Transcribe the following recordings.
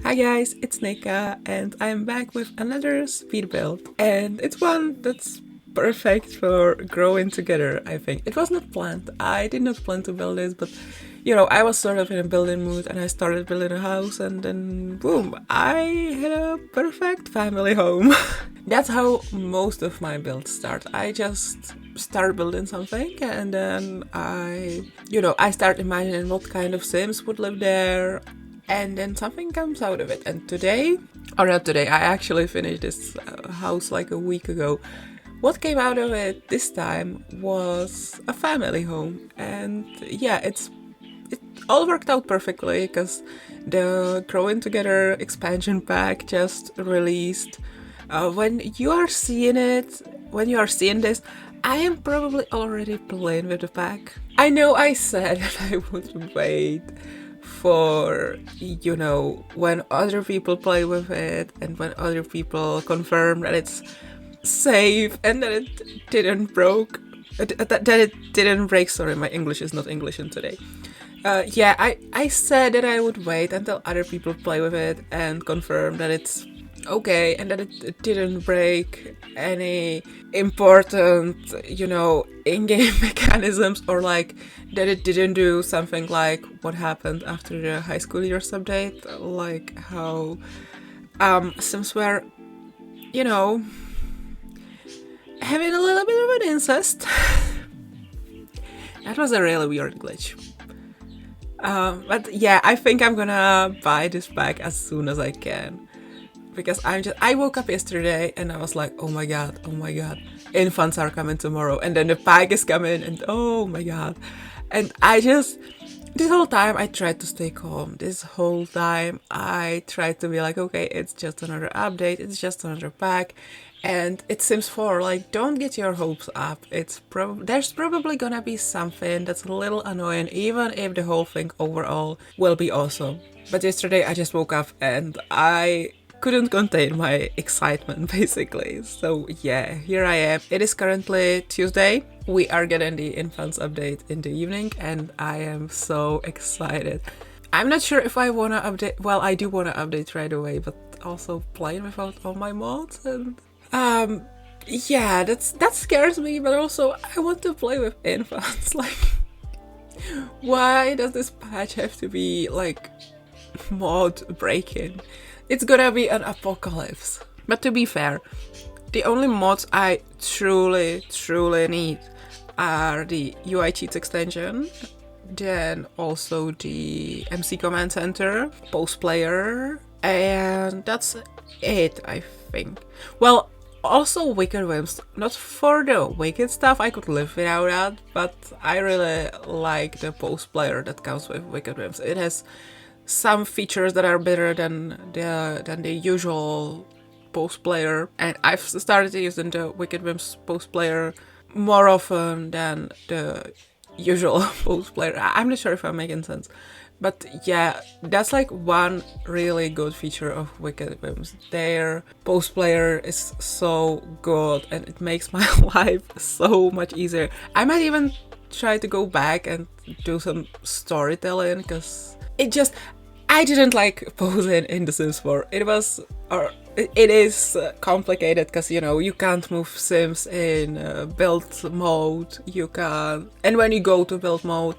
Hi guys, it's Nika and I'm back with another speed build. And it's one that's perfect for growing together, I think. It was not planned. I did not plan to build this, but I was sort of in a building mood and I started building a house and then boom, I had a perfect family home. That's how most of my builds start. I just start building something and then I start imagining what kind of Sims would live there and then something comes out of it. And today, or not today, I actually finished this house like a week ago. What came out of it this time was a family home, and yeah, it all worked out perfectly because the Growing Together expansion pack just released. When you are seeing this, I am probably already playing with the pack. I know I said that I would wait for, when other people play with it and when other people confirm that it's safe and that it didn't broke. That it didn't break. Sorry, my English is not Englishin today. I said that I would wait until other people play with it and confirm that it's okay and that it didn't break any important, in-game mechanisms, or like that it didn't do something like what happened after the High School Years update, like how Sims were, having a little bit of an incest. That was a really weird glitch. But yeah, I think I'm gonna buy this pack as soon as I can. Because I woke up yesterday and I was like, oh my god, infants are coming tomorrow. And then the pack is coming and oh my god. And this whole time I tried to stay calm. This whole time I tried to be like, okay, it's just another update, it's just another pack. And it Sims 4, like, don't get your hopes up. There's probably gonna be something that's a little annoying, even if the whole thing overall will be awesome. But yesterday I just woke up and I couldn't contain my excitement, basically. So yeah, here I am. It is currently Tuesday. We are getting the infants update in the evening and I am so excited. I'm not sure if I wanna update. Well, I do wanna update right away, but also playing without all my mods and yeah, that scares me, but also I want to play with infants. Like, why does this patch have to be like mod breaking? It's gonna be an apocalypse. But to be fair, the only mods I truly need are the UI cheats extension, then also the MC Command Center, post player, and that's it, I think. Well, also Wicked Whims. Not for the Wicked stuff, I could live without that, but I really like the post player that comes with Wicked Whims. It has some features that are better than the usual post player, and I've started using the Wicked Whims post player more often than the usual post player. I'm not sure if I'm making sense, but yeah, that's like one really good feature of Wicked Whims. Their post player is so good and it makes my life so much easier. I might even try to go back and do some storytelling because I didn't like posing in The Sims 4. It is complicated because, you can't move Sims in build mode. You can't. And when you go to build mode,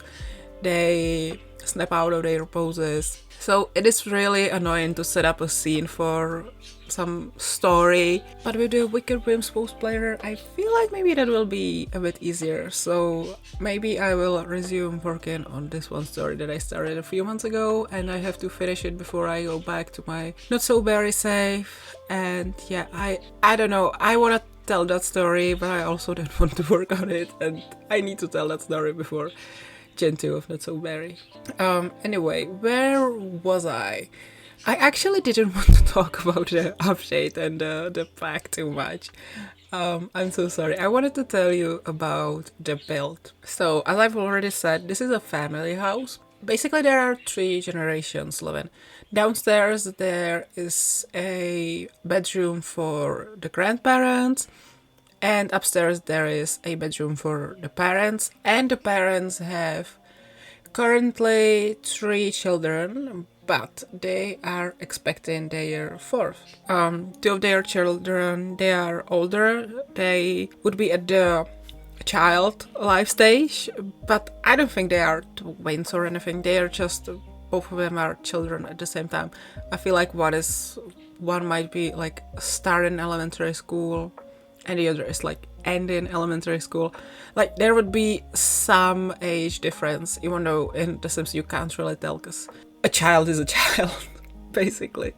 they snap out of their poses. So it is really annoying to set up a scene for some story. But with the Wicked Whims post player, I feel like maybe that will be a bit easier. So maybe I will resume working on this one story that I started a few months ago, and I have to finish it before I go back to my not so very safe. And yeah, I don't know. I wanna tell that story, but I also don't want to work on it, and I need to tell that story before Gen 2 of Not So Berry. Anyway, where was I? I actually didn't want to talk about the update and the pack too much. I'm so sorry. I wanted to tell you about the build. So, as I've already said, this is a family house. Basically, there are 3 generations living. Downstairs, there is a bedroom for the grandparents, and upstairs there is a bedroom for the parents, and the parents have currently 3 children, but they are expecting their fourth. Two of their children, they are older. They would be at the child life stage, but I don't think they are twins or anything. They are just, both of them are children at the same time. I feel like one might be like starting elementary school and the other is like ending elementary school. Like there would be some age difference, even though in The Sims you can't really tell because a child is a child, basically.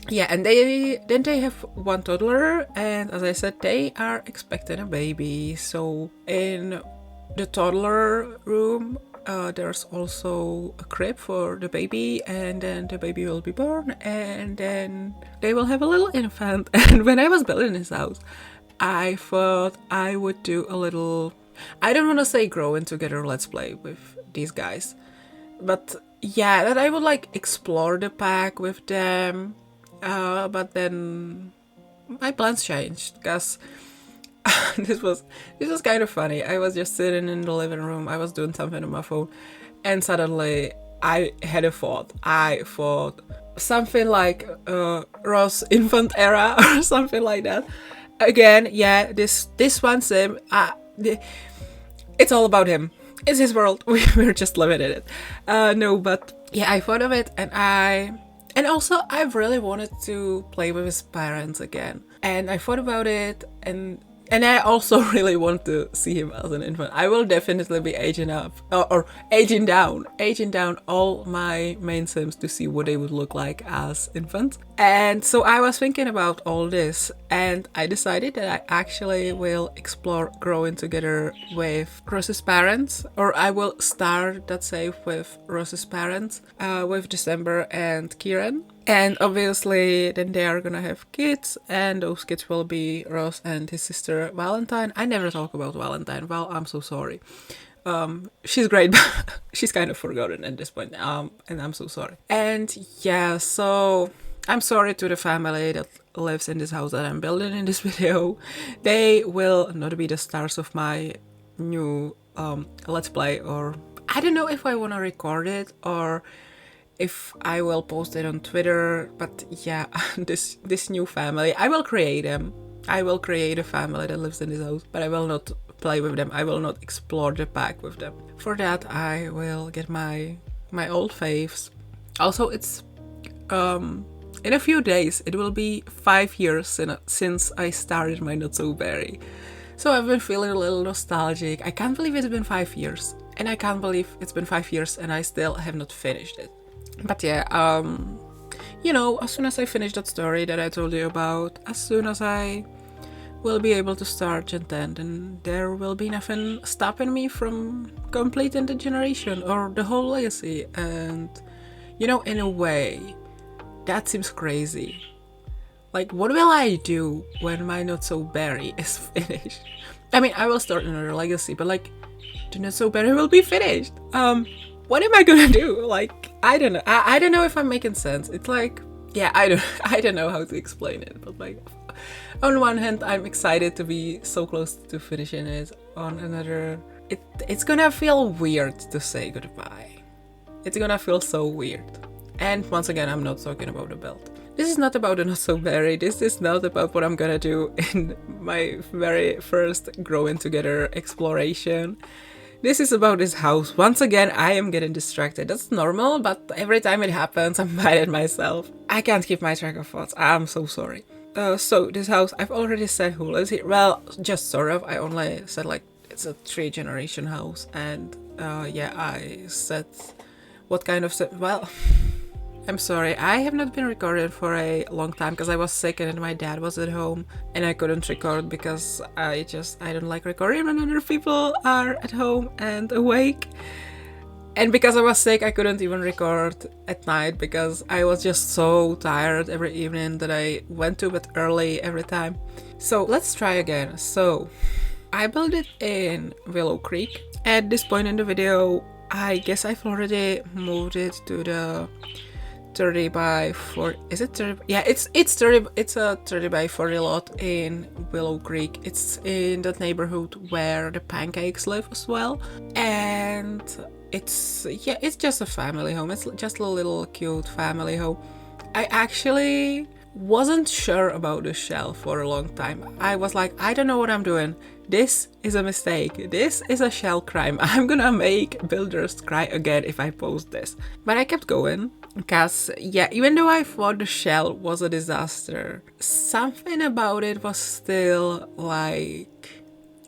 Yeah, and they have one toddler, and as I said, they are expecting a baby. So in the toddler room, there's also a crib for the baby, and then the baby will be born, and then they will have a little infant. And when I was building this house, I thought I would do a little, I don't want to say growing together let's play with these guys, but yeah, that I would like explore the pack with them. But then my plans changed because this was kind of funny. I was just sitting in the living room. I was doing something on my phone, and suddenly I had a thought. I thought something like Ross infant era or something like that. Again, yeah, this one sim. It's all about him. It's his world. We're just living in it. No, but yeah, I thought of it, and also I really wanted to play with his parents again. And I thought about it, and I also really want to see him as an infant. I will definitely be aging up, or aging down all my main sims to see what they would look like as infants. And so I was thinking about all this, and I decided that I actually will explore growing together with Rose's parents, or I will start that save with Rose's parents, with December and Kieran. And obviously then they are gonna have kids, and those kids will be Ross and his sister Valentine. I never talk about Valentine. Well, I'm so sorry. She's great, but she's kind of forgotten at this point. And I'm so sorry. And yeah, so I'm sorry to the family that lives in this house that I'm building in this video. They will not be the stars of my new let's play, or I don't know if I want to record it or if I will post it on Twitter. But yeah, this new family, I will create them. I will create a family that lives in this house, but I will not play with them. I will not explore the pack with them. For that, I will get my old faves. Also, it's in a few days it will be 5 years since I started my Not So Berry. So I've been feeling a little nostalgic. I can't believe it's been 5 years, and I can't believe it's been 5 years and I still have not finished it. But yeah, you know, as soon as I finish that story that I told you about, as soon as I will be able to start Gen 10, then there will be nothing stopping me from completing the generation or the whole legacy. And, you know, in a way, that seems crazy. Like, what will I do when my Not So Berry is finished? I mean, I will start another legacy, but like, the Not So Berry will be finished. What am I gonna do? Like, I don't know. I don't know if I'm making sense. It's like, yeah, I don't know how to explain it. But like, on one hand, I'm excited to be so close to finishing it. On another, it's gonna feel weird to say goodbye. It's gonna feel so weird. And once again, I'm not talking about the build. This is not about the Not So Berry. This is not about what I'm gonna do in my very first growing together exploration. This is about this house. Once again, I am getting distracted. That's normal, but every time it happens, I'm mad at myself. I can't keep my track of thoughts. I'm so sorry. So this house, I've already said who lives here. Well, just sort of. I only said like it's a 3-generation house, and yeah, I said what kind of well. I'm sorry, I have not been recording for a long time because I was sick and my dad was at home and I couldn't record because I don't like recording when other people are at home and awake. And because I was sick, I couldn't even record at night because I was just so tired every evening that I went to bed early every time. So let's try again. So I built it in Willow Creek. At this point in the video, I guess I've already moved it to the 30 by 40, is it 30? Yeah, it's 30, it's a 30 by 40 lot in Willow Creek. It's in that neighborhood where the pancakes live as well. And it's just a family home. It's just a little cute family home. I actually wasn't sure about the shell for a long time. I was like, I don't know what I'm doing. This is a mistake. This is a shell crime. I'm gonna make builders cry again if I post this. But I kept going because, yeah, even though I thought the shell was a disaster, something about it was still like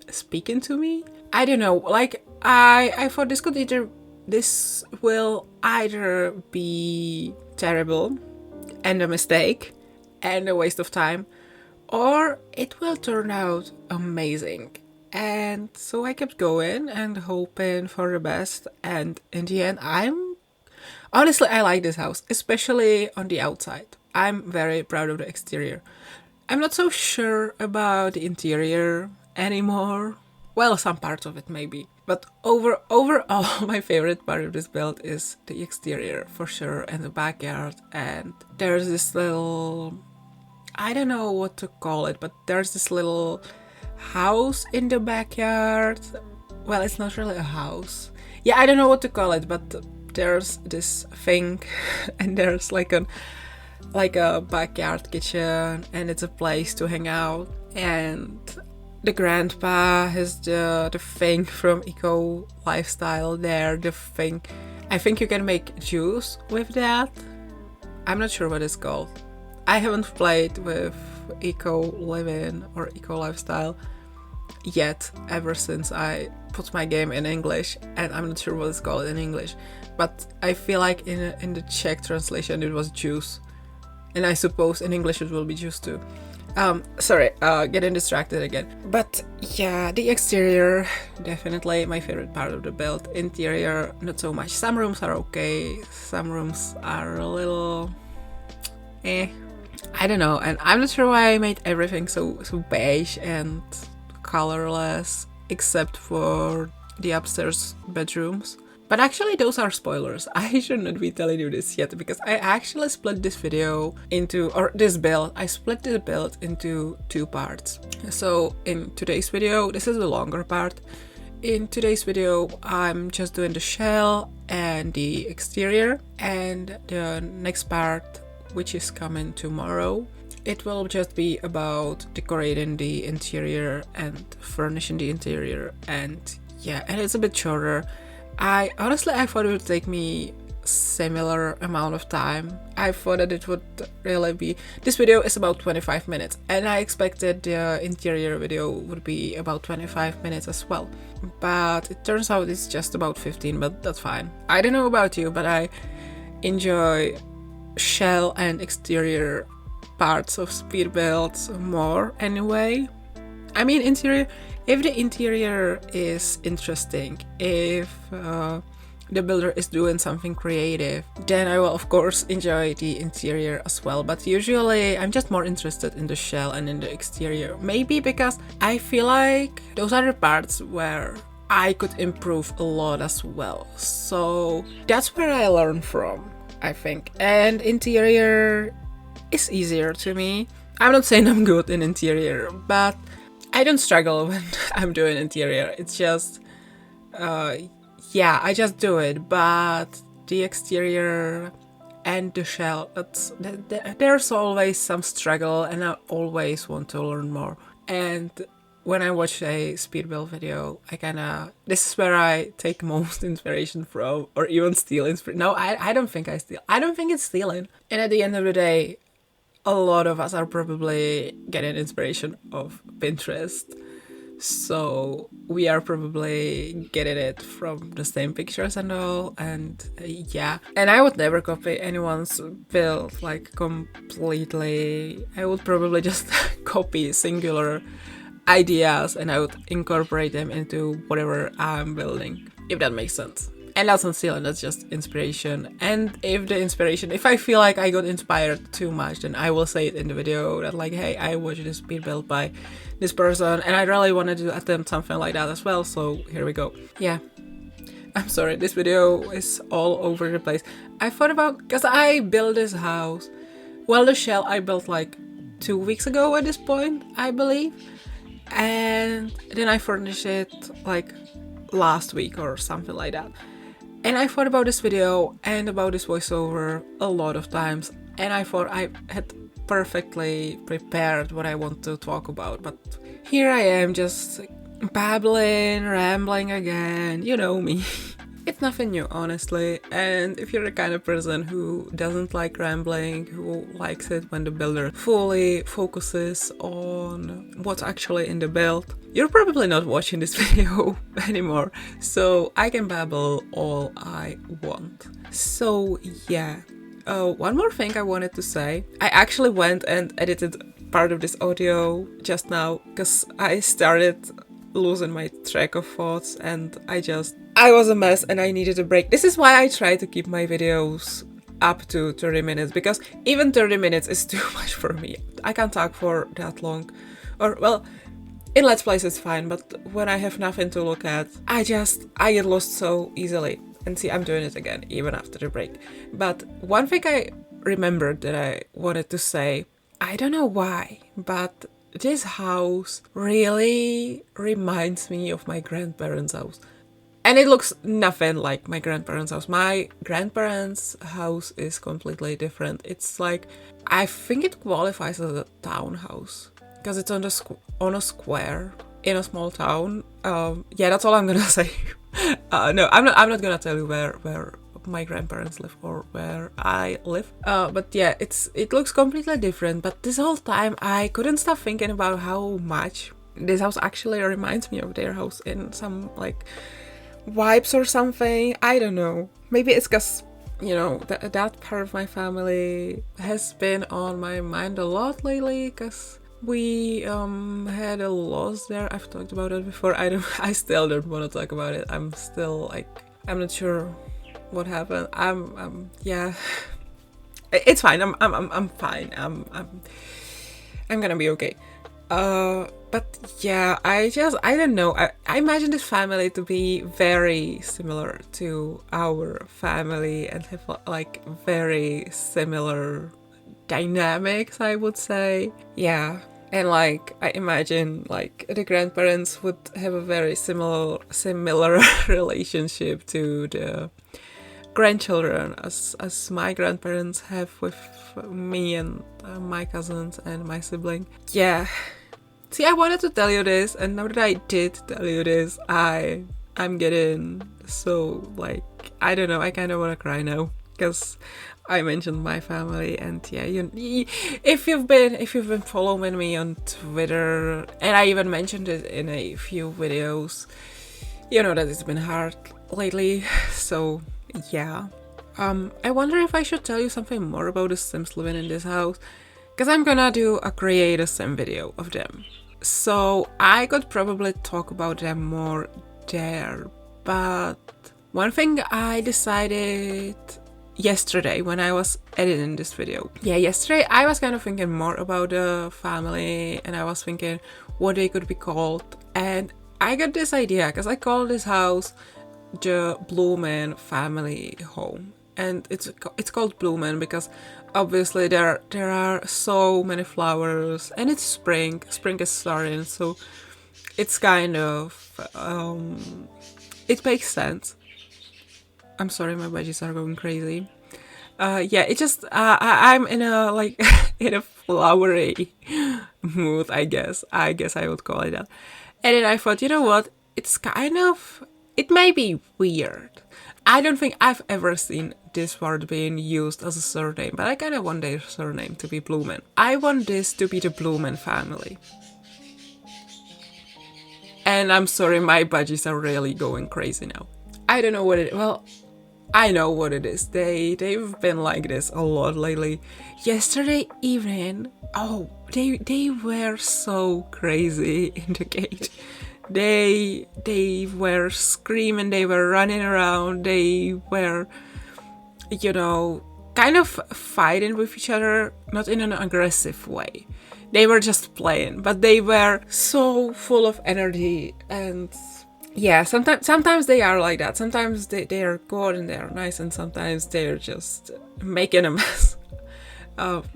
speaking to me. I don't know, like I thought this will either be terrible and a mistake and a waste of time, or it will turn out amazing. And so I kept going and hoping for the best, and in the end honestly, I like this house, especially on the outside. I'm very proud of the exterior. I'm not so sure about the interior anymore. Well, some parts of it maybe. But overall, my favorite part of this build is the exterior, for sure, and the backyard. And there's this little... I don't know what to call it, but there's this little house in the backyard. Well, it's not really a house. Yeah, I don't know what to call it, but there's this thing, and there's like a backyard kitchen, and it's a place to hang out. And the grandpa has the thing from Eco Lifestyle there, the thing. I think you can make juice with that. I'm not sure what it's called. I haven't played with Eco Living or Eco Lifestyle yet, ever since I put my game in English, and I'm not sure what it's called in English. But I feel like in the Czech translation it was juice. And I suppose in English it will be juice too. Sorry, getting distracted again. But yeah, the exterior, definitely my favorite part of the build. Interior, not so much. Some rooms are okay, some rooms are a little... I don't know, and I'm not sure why I made everything so beige and colorless, except for the upstairs bedrooms. But actually those are spoilers. I should not be telling you this yet, because I actually split this video into, or this build, I split this build into 2 parts. So in today's video, this is the longer part. In today's video, I'm just doing the shell and the exterior, and the next part, which is coming tomorrow, it will just be about decorating the interior and furnishing the interior, and yeah, and it's a bit shorter. I thought it would take me similar amount of time. I thought that it would really be... This video is about 25 minutes, and I expected the interior video would be about 25 minutes as well. But it turns out it's just about 15, but that's fine. I don't know about you, but I enjoy shell and exterior parts of speed builds more anyway. I mean, interior, if the interior is interesting, if the builder is doing something creative, then I will of course enjoy the interior as well. But usually I'm just more interested in the shell and in the exterior. Maybe because I feel like those are the parts where I could improve a lot as well. So that's where I learn from, I think. And interior is easier to me. I'm not saying I'm good in interior, but I don't struggle when I'm doing interior. It's just, yeah, I just do it. But the exterior and the shell, there's always some struggle, and I always want to learn more. And when I watch a speed build video, this is where I take most inspiration from, or even steal inspiration. No, I don't think I steal. I don't think it's stealing. And at the end of the day, a lot of us are probably getting inspiration of Pinterest. So we are probably getting it from the same pictures and all, and yeah. And I would never copy anyone's build like completely. I would probably just copy singular ideas, and I would incorporate them into whatever I'm building, if that makes sense. And that's not stealing, that's just inspiration. And if I feel like I got inspired too much, then I will say it in the video that like, hey, I watched this speed build by this person and I really wanted to attempt something like that as well, so here we go. Yeah, I'm sorry, this video is all over the place. I thought about, because I built this house, well, the shell I built like 2 weeks ago at this point, I believe. And then I furnished it like last week or something like that. And I thought about this video and about this voiceover a lot of times, and I thought I had perfectly prepared what I want to talk about, but here I am just babbling, rambling again, you know me. It's nothing new, honestly, and if you're the kind of person who doesn't like rambling, who likes it when the builder fully focuses on what's actually in the build, you're probably not watching this video anymore, so I can babble all I want. So yeah, one more thing I wanted to say. I actually went and edited part of this audio just now, because I started losing my track of thoughts and I was a mess and I needed a break. This is why I try to keep my videos up to 30 minutes, because even 30 minutes is too much for me. I can't talk for that long. Or, well, in Let's Plays it's fine, but when I have nothing to look at, I get lost so easily. And see, I'm doing it again, even after the break. But one thing I remembered that I wanted to say, I don't know why, but this house really reminds me of my grandparents' house. And it looks nothing like my grandparents' house. My grandparents' house is completely different. It's like, I think it qualifies as a townhouse, because it's on a square in a small town. Yeah, that's all I'm gonna say. No, I'm not gonna tell you where my grandparents live or where I live. But yeah, it looks completely different. But this whole time I couldn't stop thinking about how much this house actually reminds me of their house in some like vibes or something. I don't know. Maybe it's because, you know, that part of my family has been on my mind a lot lately, because we had a loss there. I've talked about it before. I still don't want to talk about it. I'm still like, I'm not sure what happened. Yeah, it's fine. I'm fine. I'm gonna be okay. But yeah, I don't know. I imagine this family to be very similar to our family and have like very similar dynamics, I would say. Yeah. And like, I imagine like the grandparents would have a very similar relationship to the grandchildren as my grandparents have with me and my cousins and my sibling. Yeah. See, I wanted to tell you this, and now that I did tell you this, I'm getting so like, I don't know, I kind of want to cry now, because I mentioned my family. And yeah, if you've been following me on Twitter, and I even mentioned it in a few videos, you know that it's been hard lately. So yeah, I wonder if I should tell you something more about the Sims living in this house, because I'm gonna create a Sim video of them. So I could probably talk about them more there, but one thing I decided yesterday when I was editing this video. Yeah, yesterday I was kind of thinking more about the family, and I was thinking what they could be called, and I got this idea because I call this house the Blumen family home. And it's called Blumen because obviously there are so many flowers, and it's spring is starting, so it's kind of it makes sense. I'm sorry, my veggies are going crazy. Yeah, it just I'm in a like in a flowery mood, I guess I would call it that. And then I thought, you know what, it may be weird. I don't think I've ever seen this word being used as a surname, but I kind of want their surname to be Blumen. I want this to be the Blumen family. And I'm sorry, my budgies are really going crazy now. I don't know what it is. Well, I know what it is. They've been like this a lot lately. Yesterday evening, they were so crazy in the gate. They were screaming, they were running around, they were, you know, kind of fighting with each other, not in an aggressive way. They were just playing, but they were so full of energy. And yeah, sometimes they are like that. Sometimes they are good and they are nice, and sometimes they're just making a mess.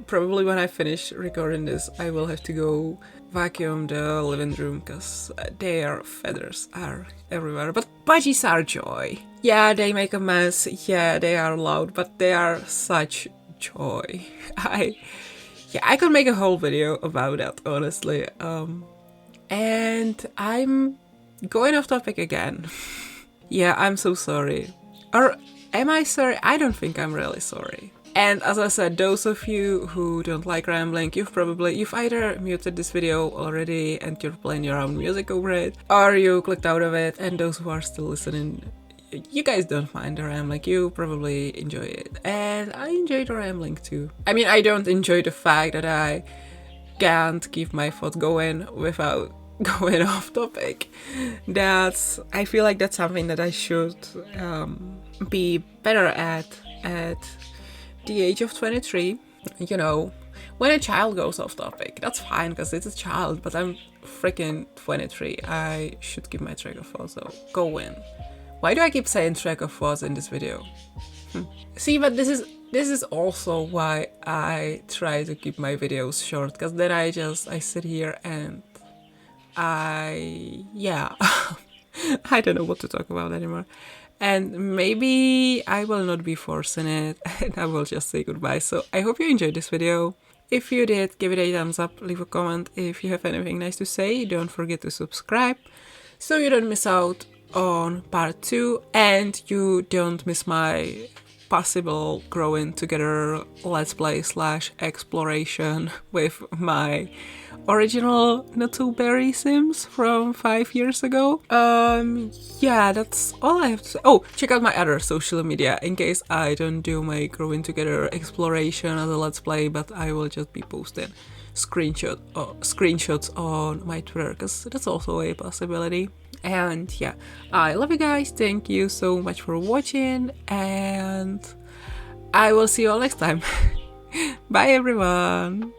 Probably when I finish recording this, I will have to go vacuum the living room because their feathers are everywhere. But budgies are joy. Yeah, they make a mess. Yeah, they are loud, but they are such joy. I could make a whole video about that, honestly. And I'm going off topic again. Yeah, I'm so sorry. Or am I sorry? I don't think I'm really sorry. And as I said, those of you who don't like rambling, you've either muted this video already and you're playing your own music over it, or you clicked out of it, and those who are still listening, you guys don't mind the rambling, you probably enjoy it. And I enjoy the rambling too. I mean, I don't enjoy the fact that I can't keep my thought going without going off topic. I feel like that's something that I should be better at the age of 23. You know, when a child goes off topic, that's fine because it's a child, but I'm freaking 23. I should keep my track of thoughts, so go in. Why do I keep saying track of thoughts in this video? See, but this is also why I try to keep my videos short, because then I sit here and I don't know what to talk about anymore. And maybe I will not be forcing it and I will just say goodbye. So I hope you enjoyed this video. If you did, give it a thumbs up, leave a comment. If you have anything nice to say, don't forget to subscribe so you don't miss out on part 2 and you don't miss my possible growing together let's play / exploration with my original Not-So-Berry Sims from 5 years ago. Yeah, that's all I have to say. Oh, check out my other social media in case I don't do my growing together exploration as a let's play, but I will just be posting screenshots on my Twitter because that's also a possibility. And yeah, I love you guys. Thank you so much for watching, and I will see you all next time. Bye everyone.